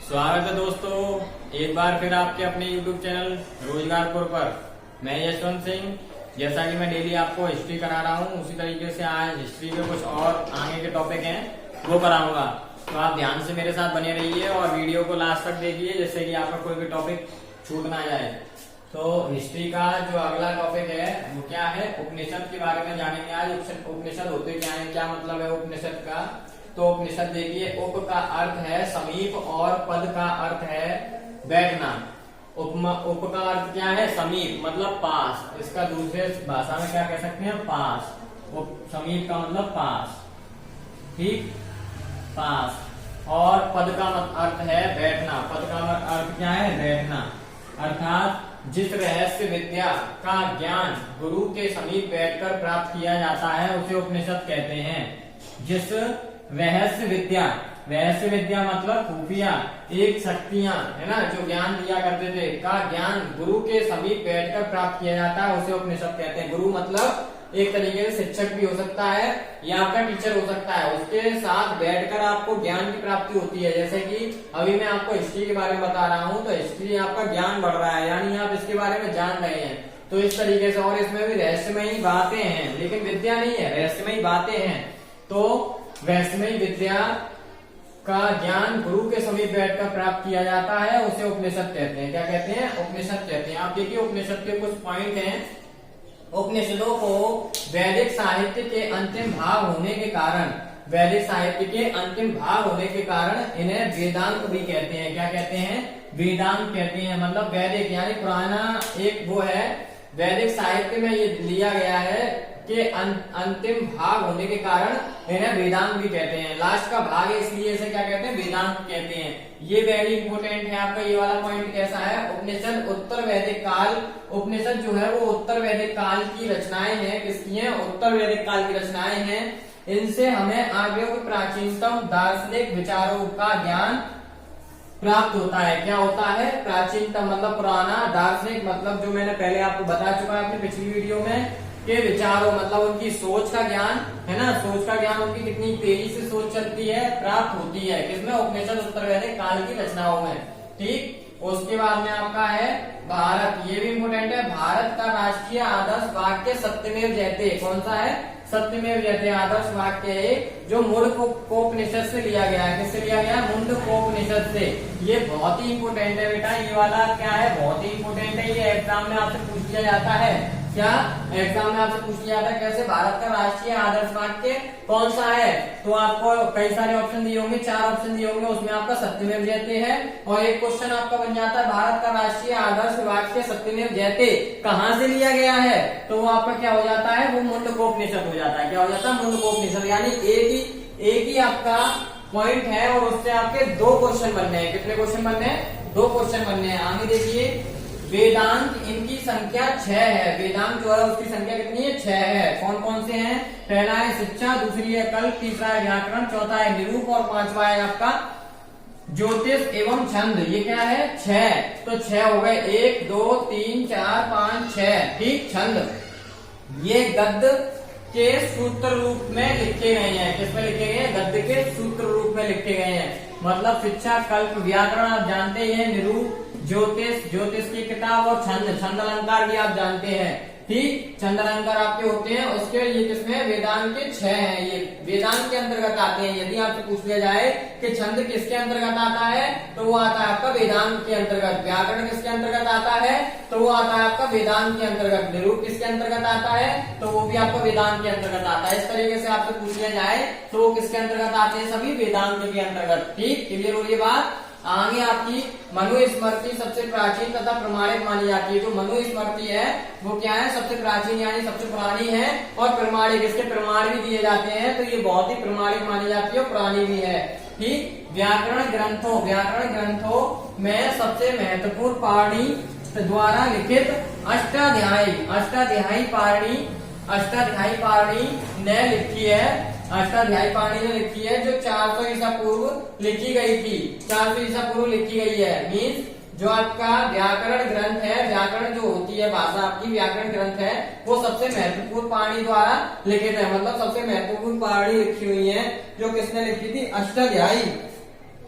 स्वागत है दोस्तों, एक बार फिर आपके अपने YouTube चैनल रोजगारपुर पर। मैं यशवंत सिंह। जैसा कि मैं डेली आपको हिस्ट्री करा रहा हूँ, उसी तरीके से आज हिस्ट्री के कुछ और आगे के टॉपिक हैं वो कराऊंगा। तो आप ध्यान से मेरे साथ बने रहिए और वीडियो को लास्ट तक देखिए, जिससे कि आपका कोई भी टॉपिक छूट ना जाए। तो हिस्ट्री का जो अगला टॉपिक है वो क्या है, उपनिषद के बारे में जानेंगे आज। उपनिषद होते क्या है, क्या मतलब है उपनिषद का। तो उपनिषद देखिए, उप का अर्थ है समीप और पद का अर्थ है बैठना। उप का अर्थ क्या है, समीप मतलब पास। इसका दूसरे भाषा में क्या कह सकते हैं, पास। समीप का मतलब पास, ठीक, पास। और पद का अर्थ है बैठना। पद का अर्थ क्या है, बैठना। अर्थात जिस रहस्य विद्या का ज्ञान गुरु के समीप बैठकर प्राप्त किया जाता है उसे उपनिषद कहते हैं। जिस रहस्य विद्या मतलब खुफिया एक शक्तियां है ना, जो ज्ञान दिया करते थे, का ज्ञान गुरु के समीप बैठकर प्राप्त किया जाता है उसे उपनिषद कहते हैं। गुरु मतलब एक तरीके से शिक्षक भी हो सकता है या आपका टीचर हो सकता है, उसके साथ बैठकर आपको ज्ञान की प्राप्ति होती है। जैसे कि अभी मैं आपको हिस्ट्री के बारे में बता रहा हूँ, तो हिस्ट्री आपका ज्ञान बढ़ रहा है, यानी आप इसके बारे में जान रहे हैं। तो इस तरीके से, और इसमें भी रहस्यमयी बातें हैं, लेकिन विद्या नहीं है, रहस्यमयी बातें हैं। तो रहस्यमयी विद्या का ज्ञान गुरु के समीप बैठकर प्राप्त किया जाता है उसे उपनिषद कहते हैं। क्या कहते हैं, उपनिषद कहते हैं। आप देखिए उपनिषद के कुछ पॉइंट हैं। उपनिषदों को वैदिक साहित्य के अंतिम भाग होने के कारण, इन्हें वेदांत भी कहते हैं। क्या कहते हैं, वेदांत कहते हैं। मतलब वैदिक यानी पुराना एक वो है, वैदिक साहित्य में ये लिया गया है कि अंतिम भाग होने के कारण इन्हें वेदांत भी कहते हैं। लास्ट का भाग है इसलिए इसे क्या कहते हैं, वेदांत कहते हैं। ये वेरी इंपोर्टेंट है आपका ये वाला पॉइंट। कैसा है, उपनिषद उत्तर वैदिक काल, उपनिषद जो है वो उत्तर वैदिक काल की रचनाएं हैं। किसकी हैं, उत्तर वैदिक काल की रचनाएं हैं। इनसे हमें आर्यों के प्राचीनतम दार्शनिक विचारों का ज्ञान प्राप्त होता है। क्या होता है, प्राचीनतम मतलब पुराना, दार्शनिक मतलब जो मैंने पहले आपको बता चुका है अपनी पिछली वीडियो में, के विचारों मतलब उनकी सोच का ज्ञान है ना, सोच का ज्ञान उनकी कितनी तेजी से सोच चलती है, प्राप्त होती है किसमें, उपनिषद उत्तर वैदिक काल की रचनाओं में। ठीक, उसके बाद में आपका है भारत, ये भी इम्पोर्टेंट है। भारत का राष्ट्रीय आदर्श वाक्य सत्यमेव जयते। कौन सा है, सत्यमेव जयते आदर्श वाक्य है जो मुंडकोपनिषद से लिया गया है। किससे लिया गया, मुंडकोपनिषद से। ये बहुत ही इंपोर्टेंट है बेटा, ये वाला क्या है, बहुत ही इंपोर्टेंट है। ये एग्जाम में आपसे पूछ लिया जाता है। क्या एग्जाम में आपसे पूछ लिया जाता है, कैसे भारत का राष्ट्रीय आदर्श वाक्य कौन सा है। तो आपको कई सारे ऑप्शन दिए होंगे, 4 ऑप्शन दिए होंगे, उसमें आपका सत्यमेव जयते है। और एक क्वेश्चन आपका बन जाता है, भारत का राष्ट्रीय आदर्श वाक्य सत्यमेव जयते कहाँ से लिया गया है। तो वो आपका क्या हो जाता है, वो मुंडकोपनिषद हो जाता है। क्या हो जाता है, मुंडकोपनिषद। यानी एक ही आपका पॉइंट है और उससे आपके 2 क्वेश्चन बनने हैं। कितने क्वेश्चन बनने हैं, 2 क्वेश्चन बनने हैं। आगे देखिए, वेदांत इनकी संख्या 6 है। वेदांत जो है उसकी संख्या कितनी है, 6 है। कौन कौन से हैं, पहला है शिक्षा, दूसरी है कल्प, तीसरा है व्याकरण, चौथा है निरूप और 5वां है आपका ज्योतिष एवं छंद। ये क्या है, 6। तो 6 हो गए, 1 2 3 4 5 6। ठीक, छंद ये गद्य के सूत्र रूप में लिखे गए हैं। किसमें लिखे गए हैं, गद्य के सूत्र रूप में लिखे गए हैं। मतलब शिक्षा, कल्प, व्याकरण आप जानते हैं, निरूप, ज्योतिष की किताब, और छंद अलंकार भी आप जानते हैं। ठीक, छंद अलंकार आपके होते हैं। उसके ये किसमें, वेदांत के 6 हैं। ये वेदांत के अंतर्गत आते हैं। यदि आपसे पूछ लिया जाए कि छंद किसके अंतर्गत आता है, तो वो आता है आपका वेदांत के अंतर्गत। व्याकरण किसके अंतर्गत आता है, तो वो आता है आपका वेदांत के अंतर्गत। निरूप किसके अंतर्गत आता है, तो वो भी आपका वेदांत के अंतर्गत आता है। इस तरीके से आपसे पूछ लिया जाए तो वो किसके अंतर्गत आते हैं, सभी वेदांत के अंतर्गत। ठीक, क्लियर हो रही बात। आगे आपकी मनुस्मृति सबसे प्राचीन तथा प्रमाणिक मानी जाती है। जो मनुस्मृति है वो क्या है, सबसे प्राचीन यानी सबसे पुरानी है, और प्रमाणिक, इसके प्रमाण भी दिए जाते हैं। तो ये बहुत ही प्रमाणिक मानी जाती है और पुरानी भी है। ठीक, व्याकरण ग्रंथों में सबसे महत्वपूर्ण पाणि द्वारा लिखित अष्टाध्यायी पारणी ने लिखी है। अष्टाध्यायी पाणि ने लिखी है, जो 400 ईसा पूर्व लिखी गई थी। 400 ईसा पूर्व लिखी गई है। मीन्स जो आपका व्याकरण ग्रंथ है, व्याकरण जो होती है भाषा आपकी, व्याकरण ग्रंथ है, वो सबसे महत्वपूर्ण पाणि द्वारा लिखित है। मतलब सबसे महत्वपूर्ण पाणि लिखी हुई है, जो किसने लिखी थी, अष्टाध्यायी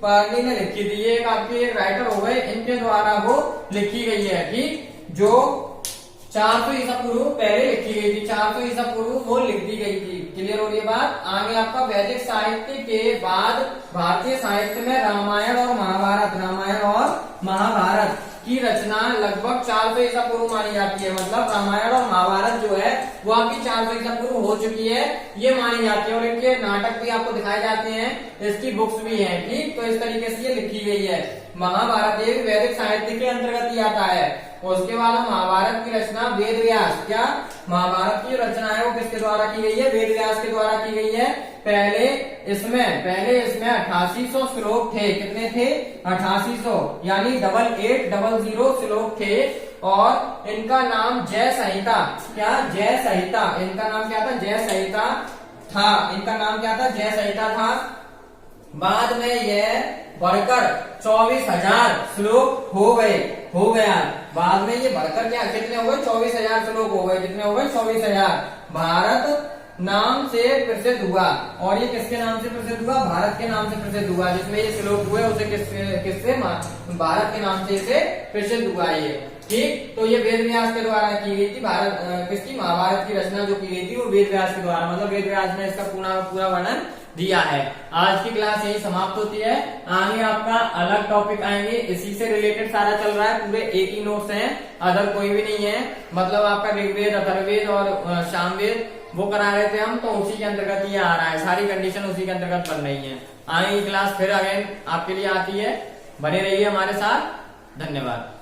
पाणिनि ने लिखी थी, ये एक आपके एक राइटर हो गए, इनके द्वारा वो लिखी गई है कि जो 400 ईसा पूर्व पहले लिखी गई थी, 400 ईसा पूर्व वो लिख दी गई थी। क्लियर हो रही है बात। आगे आपका वैदिक साहित्य के बाद भारतीय साहित्य में रामायण और महाभारत की रचना लगभग 400 ईसा पूर्व मानी जाती है। मतलब रामायण और महाभारत जो है वो आपकी 400 ईसा पूर्व हो चुकी है, ये मानी जाती है। और इनके नाटक भी आपको दिखाए जाते हैं, इसकी बुक्स भी हैं, ठीक। तो इस तरीके से ये लिखी गई है। महाभारत एक वैदिक साहित्य के अंतर्गत ही आता है। उसके बाद महाभारत की रचना वेद व्यास, क्या महाभारत की रचना है वो किसके द्वारा की गई है? वेद व्यास के द्वारा की गई है। पहले इसमें 8800 श्लोक थे। कितने थे? 8800, यानी 8800 श्लोक थे। और इनका नाम जय संहिता, क्या जय संहिता, इनका नाम क्या था? जय संहिता था। इनका नाम क्या था? जय संहिता था। बाद में यह बढ़कर 24,000 श्लोक हो गया। बाद में ये बढ़कर क्या कितने हो गए? 24,000 श्लोक हो गए। कितने हो गए? 24,000। भारत नाम से प्रसिद्ध हुआ। और ये किसके नाम से प्रसिद्ध हुआ? भारत के नाम से प्रसिद्ध हुआ। जिसमें ये श्लोक हुए उसे किससे? भारत के नाम से इसे प्रसिद्ध हुआ ये, ठीक। तो ये वेद व्यास के द्वारा की गई थी। किसकी? महाभारत की रचना जो की गई थी वो वेद व्यास के द्वारा, मतलब वेद व्यास ने इसका पूरा वर्णन दिया है। आज की क्लास यही समाप्त होती है। आगे आपका अलग टॉपिक आएंगे, इसी से रिलेटेड सारा चल रहा है, पूरे एक ही नोट्स हैं, अदर कोई भी नहीं है। मतलब आपका ऋग्वेद, अथर्ववेद और सामवेद वो करा रहे थे हम, तो उसी के अंतर्गत ये आ रहा है, सारी कंडीशन उसी के अंतर्गत बन रही है। आगे की क्लास फिर अगेन आपके लिए आती है, बने रहिए हमारे साथ। धन्यवाद।